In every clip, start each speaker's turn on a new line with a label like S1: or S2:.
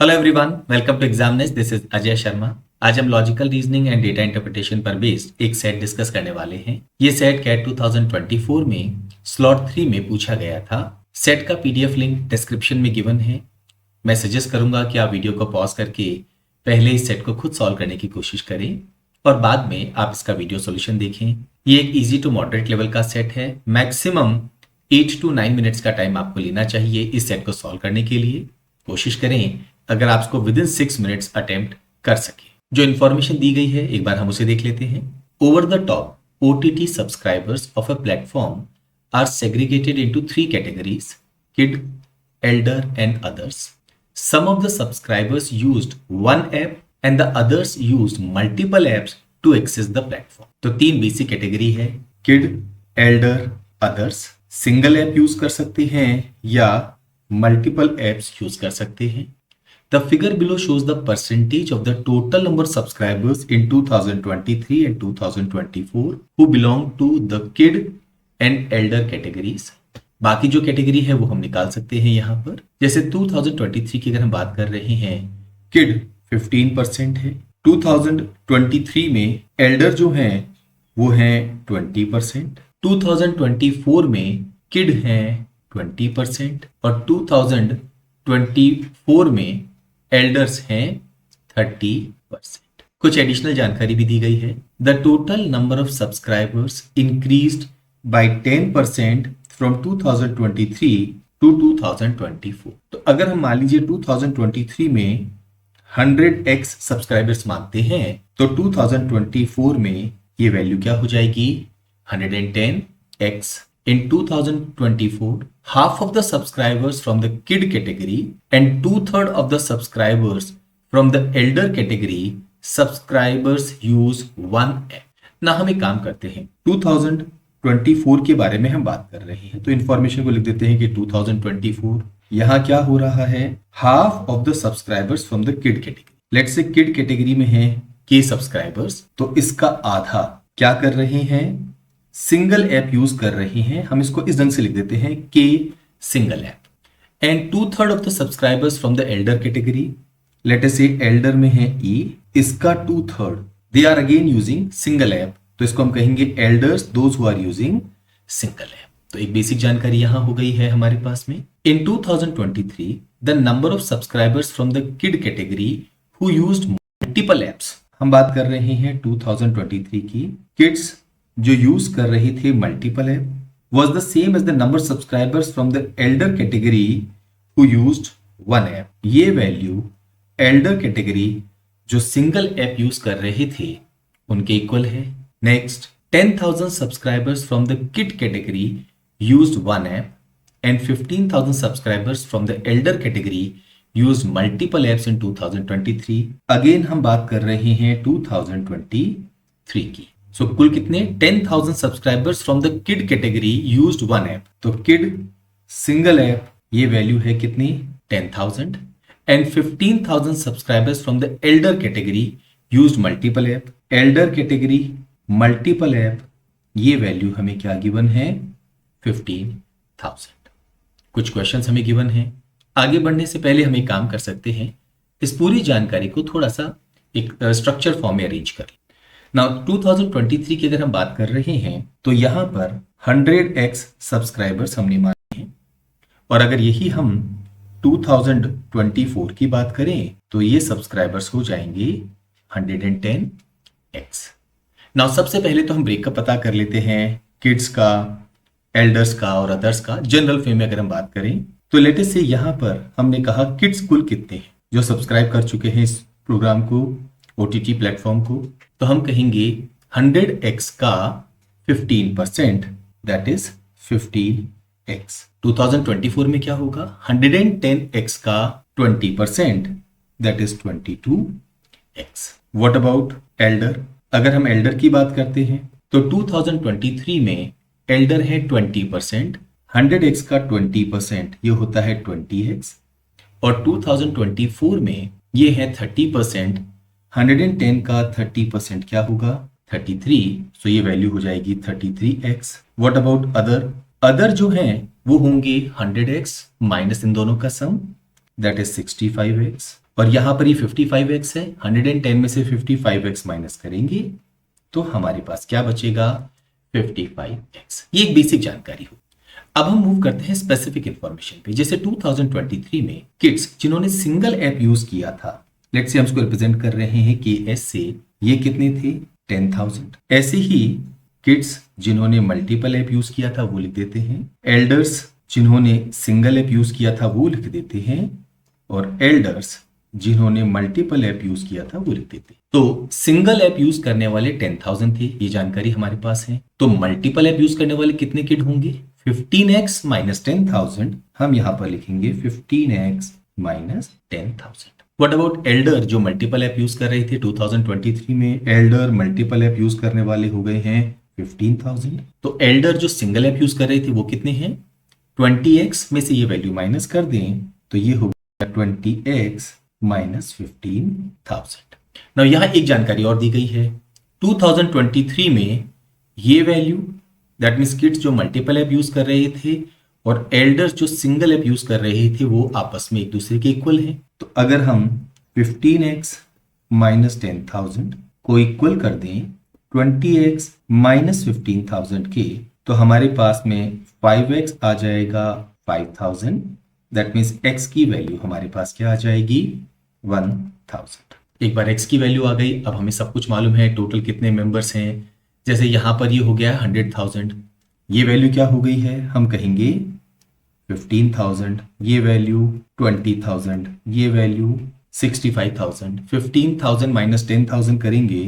S1: Hello everyone, welcome to Examinest. This is Ajay Sharma. आज हम logical reasoning and data interpretation पर based एक set discuss करने वाले हैं। ये सेट कैट 2024 में स्लॉट 3 में पूछा गया था। सेट का पीडीएफ लिंक डिस्क्रिप्शन में गिवन है। मैं सजेस्ट करूंगा कि आप वीडियो को पॉज करके पहले इस सेट को खुद सॉल्व करने की कोशिश करें और बाद में आप इसका वीडियो सोल्यूशन देखें। ये एक इजी टू मॉडरेट लेवल का सेट है। मैक्सिमम 8 to 9 मिनट्स का टाइम आपको लेना चाहिए इस सेट को सॉल्व करने के लिए। कोशिश करें अगर आप इसको विद इन 6 मिनट्स अटेम्प्ट कर सके। जो इंफॉर्मेशन दी गई है एक बार हम उसे देख लेते हैं। Over the top OTT subscribers of a platform are segregated into 3 categories: kid, elder and others. Some of the subscribers used one app and the others used multiple apps to access the platform. तो 3 basic category है: kid, elder, others. Single app use कर सकते हैं या multiple apps use कर सकते हैं। The figure below shows the percentage of the total number of subscribers in 2023 and 2024 who belong to the kid and elder categories. बाकी जो category है वो हम निकाल सकते हैं यहाँ पर। जैसे 2023 की अगर हम बात कर रहे हैं, किड 15% है। 2023 में एल्डर जो हैं वो हैं 20%। 2024 में किड हैं 20% और 2024 में एल्डर्स हैं 30%। कुछ एडिशनल जानकारी भी दी गई है। The total number of subscribers increased by 10% from 2023 to 2024। तो अगर हम मान लीजिए 2023 में 100x सब्सक्राइबर्स मांगते हैं तो 2024 में ये वैल्यू क्या हो जाएगी? 110x। In 2024, half of the subscribers from the kid category and 2/3 of the subscribers from the elder category subscribers use one app. ना हम एक काम करते हैं, 2024 के बारे में हम बात कर रहे हैं तो इंफॉर्मेशन को लिख देते हैं कि 2024 यहाँ क्या हो रहा है? Half of the subscribers from the kid category. Let's say kid category में है के सब्सक्राइबर्स, तो इसका आधा क्या कर रहे हैं? सिंगल ऐप यूज कर रहे हैं। हम इसको इस ढंग से लिख देते हैं के single app. And 2/3 of the subscribers from the elder category, let us say elder में है ई, इसका 2/3 they are again using single app, तो इसको हम कहेंगे elders those who are using single app. तो एक बेसिक जानकारी यहां हो गई है हमारे पास में। इन 2023 the number of subscribers from the kid category who used multiple apps, हम बात कर रहे हैं 2023 की। किड्स जो यूज कर रहे थे multiple app was the same as the number subscribers from the elder category who used one app. ये वैल्यू एल्डर कैटेगरी जो सिंगल ऐप यूज कर रहे थे उनके इक्वल है। Next, 10,000 subscribers from the kid category used one app and 15,000 subscribers from the elder category used multiple apps in 2023। Again हम बात कर रहे हैं 2023 की। सो कुल कितने? 10,000 subscribers from the kid category used one app. तो किड सिंगल ऐप ये वैल्यू है कितनी? 10,000 and 15,000 subscribers from the elder category used multiple app. Elder category multiple app ये वैल्यू हमें क्या गिवन है? 15,000। कुछ क्वेश्चंस हमें गिवन है। आगे बढ़ने से पहले हम एक काम कर सकते हैं, इस पूरी जानकारी को थोड़ा सा एक स्ट्रक्चर फॉर्म में अरेंज कर। नाउ 2023 की अगर हम बात कर रहे हैं तो यहां पर 100x सब्सक्राइबर्स हमने माने हैं और अगर यही हम 2024 की बात करें तो ये सब्सक्राइबर्स हो जाएंगे 110x। नाउ सबसे पहले तो हम ब्रेकअप पता कर लेते हैं किड्स का, एल्डर्स का और अदर्स का। जनरल वे में अगर हम बात करें तो लेटेस्ट से यहां पर हमने कहा किड्स कुल कितने हैं जो सब्सक्राइब कर चुके हैं इस प्रोग्राम को, OTT प्लेटफॉर्म को, तो हम कहेंगे 100x का 15% दैट इज 15x। 2024 में क्या होगा? 110x का 20% that is 22x। What about Elder? अगर हम एल्डर की बात करते हैं तो 2023 में एल्डर है 20%, 100x का 20% ये होता है 20x और 2024 में ये है 30%, 110 का 30% क्या होगा? 33, सो ये वैल्यू हो जाएगी 33x। What about other? Other जो हैं वो होंगे 100x माइनस इन दोनों का सम दैट इज 65x। और यहां पर ये 55x है, 110 में से 55x माइनस करेंगे तो हमारे पास क्या बचेगा, 55x। ये एक बेसिक जानकारी हो। अब हम मूव करते हैं स्पेसिफिक इंफॉर्मेशन पे। जैसे 2023 में किड्स जिन्होंने सिंगल ऐप यूज किया था, लेट्स से हम इसको रिप्रेजेंट कर रहे हैं KS से, ये कितने थे, 10,000। ऐसे ही किड्स जिन्होंने मल्टीपल ऐप यूज किया था वो लिख देते हैं, एल्डर्स जिन्होंने सिंगल ऐप यूज किया था वो लिख देते हैं, और एल्डर्स जिन्होंने मल्टीपल ऐप यूज किया था वो लिख देते। तो सिंगल ऐप यूज करने वाले 10,000 थे, ये जानकारी हमारे पास है। तो मल्टीपल ऐप यूज करने वाले कितने किड होंगे, 15x माइनस 10,000, हम यहां पर लिखेंगे 15x minus 10,000। What about Elder जो मल्टीपल ऐप यूज कर रहे थे 2023 में, एल्डर मल्टीपल ऐप यूज करने वाले हो गए हैं 15,000। तो एल्डर जो सिंगल ऐप यूज कर रहे थे वो कितने हैं, 20x में से ये वैल्यू माइनस कर दें तो ये हो गया 20x माइनस 15,000। नाउ यहां एक जानकारी और दी गई है, 2023 में ये वैल्यू, दैट मीन्स किड्स जो मल्टीपल ऐप यूज कर रहे थे और एल्डर्स जो सिंगल ऐप यूज कर रहे थे वो आपस में एक दूसरे के इक्वल है। तो अगर हम 15x माइनस 10,000 को इक्वल कर दें 20x माइनस 15,000 के, तो हमारे पास में 5x आ जाएगा 5,000, दैट मीन्स x की वैल्यू हमारे पास क्या आ जाएगी, 1,000। एक बार x की वैल्यू आ गई, अब हमें सब कुछ मालूम है, टोटल कितने मेंबर्स हैं। जैसे यहां पर ये हो गया 100,000, ये वैल्यू क्या हो गई है, हम कहेंगे 15,000, ये वैल्यू 20,000, ये वैल्यू 65,000। 15,000 माइनस 10,000 करेंगे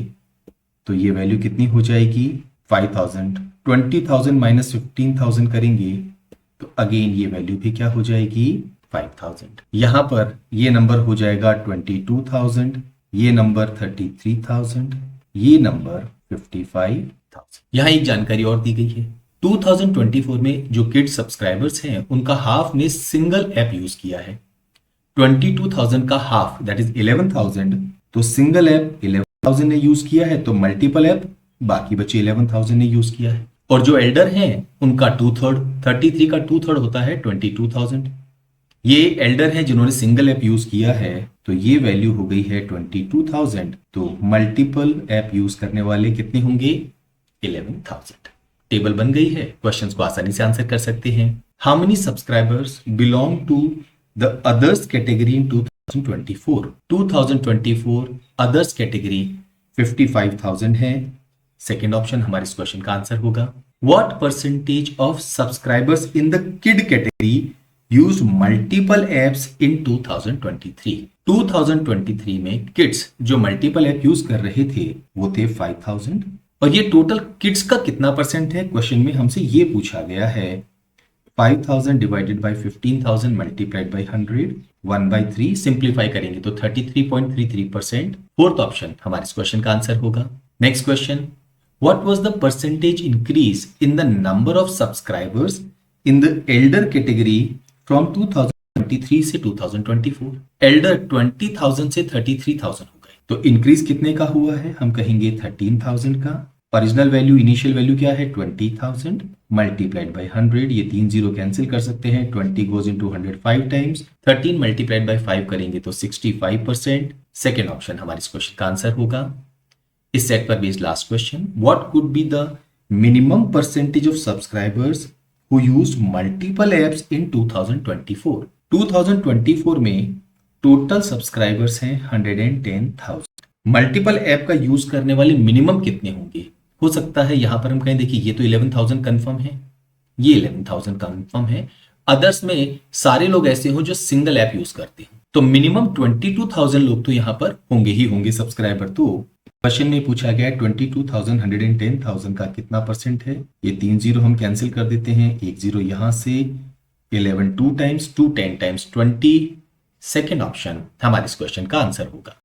S1: तो ये वैल्यू कितनी हो जाएगी, 5,000। 20,000 माइनस 15,000 करेंगे तो अगेन ये वैल्यू भी क्या हो जाएगी, 5,000। यहां पर ये नंबर हो जाएगा 22,000, ये नंबर 33,000, ये नंबर 55,000। यहां एक जानकारी और दी गई है, 2024 में जो किड सब्सक्राइबर्स हैं उनका हाफ ने सिंगल ऐप यूज किया है। 22,000 का हाफ दैट इज 11,000, तो सिंगल ऐप 11,000 ने यूज किया है, तो मल्टीपल ऐप बाकी बचे 11,000 ने यूज किया है। और जो एल्डर हैं उनका 2/3, 33 का 2/3 होता है 22,000। ये एल्डर हैं जिन्होंने सिंगल ऐप यूज किया है, तो ये वैल्यू हो गई है 22,000। तो मल्टीपल ऐप यूज करने वाले कितने होंगे, 11,000। टेबल बन गई है, क्वेश्चंस को आसानी से आंसर कर सकते हैं। How many subscribers belong to the others category in 2024? 2024 others category 55,000 है। सेकेंड ऑप्शन हमारे इस क्वेश्चन का आंसर होगा। What percentage of subscribers in the kid category use multiple apps in 2023? 2023 में किड्स जो मल्टीपल ऐप यूज कर रहे थे वो थे 5,000। और ये टोटल किड्स का कितना परसेंट है, क्वेश्चन में हमसे ये पूछा गया है। 5,000 divided by 15,000 multiplied by 100, 1/3 simplify करेंगे तो 33.33%। फोर्थ ऑप्शन हमारे इस क्वेश्चन का आंसर होगा। Next question, what was the percentage increase in the number of subscribers in the elder category from 2023 से 2024? एल्डर 20,000 से 33,000 हो गए, तो इंक्रीज कितने का हुआ है, हम कहेंगे 13,000 का। ओरिजिनल वैल्यू, इनिशियल वैल्यू क्या है, 20,000 मल्टीप्लाइड बाय 100, ये 3 जीरो कैंसिल कर सकते हैं, 20 goes into 100 5 times, 13 multiplied by 5 करेंगे तो 65%। सेकेंड ऑप्शन हमारे इस क्वेश्चन का आंसर होगा। इस सेट पर based last question, what could be the minimum percentage of subscribers who used multiple apps in 2024? 2024 में टोटल सब्सक्राइबर्स हैं 110,000। मल्टीपल ऐप का यूज करने वाले मिनिमम कितने होंगे, हो सकता है यहां पर हम कहें, देखिए ये तो 11,000 कंफर्म है, ये 11,000 कंफर्म है। अदर्स में सारे लोग ऐसे हो जो सिंगल ऐप यूज करते हैं, तो मिनिमम 22,000 लोग तो यहां पर होंगे ही होंगे सब्सक्राइबर। तो क्वेश्चन में पूछा गया 22,000 110,000 का कितना परसेंट है, ये 3 जीरो हम कैंसिल कर देते हैं, 1 जीरो यहां से, 11 2 टाइम्स 2 10 टाइम्स 20। सेकेंड ऑप्शन हमारे इस क्वेश्चन का आंसर होगा।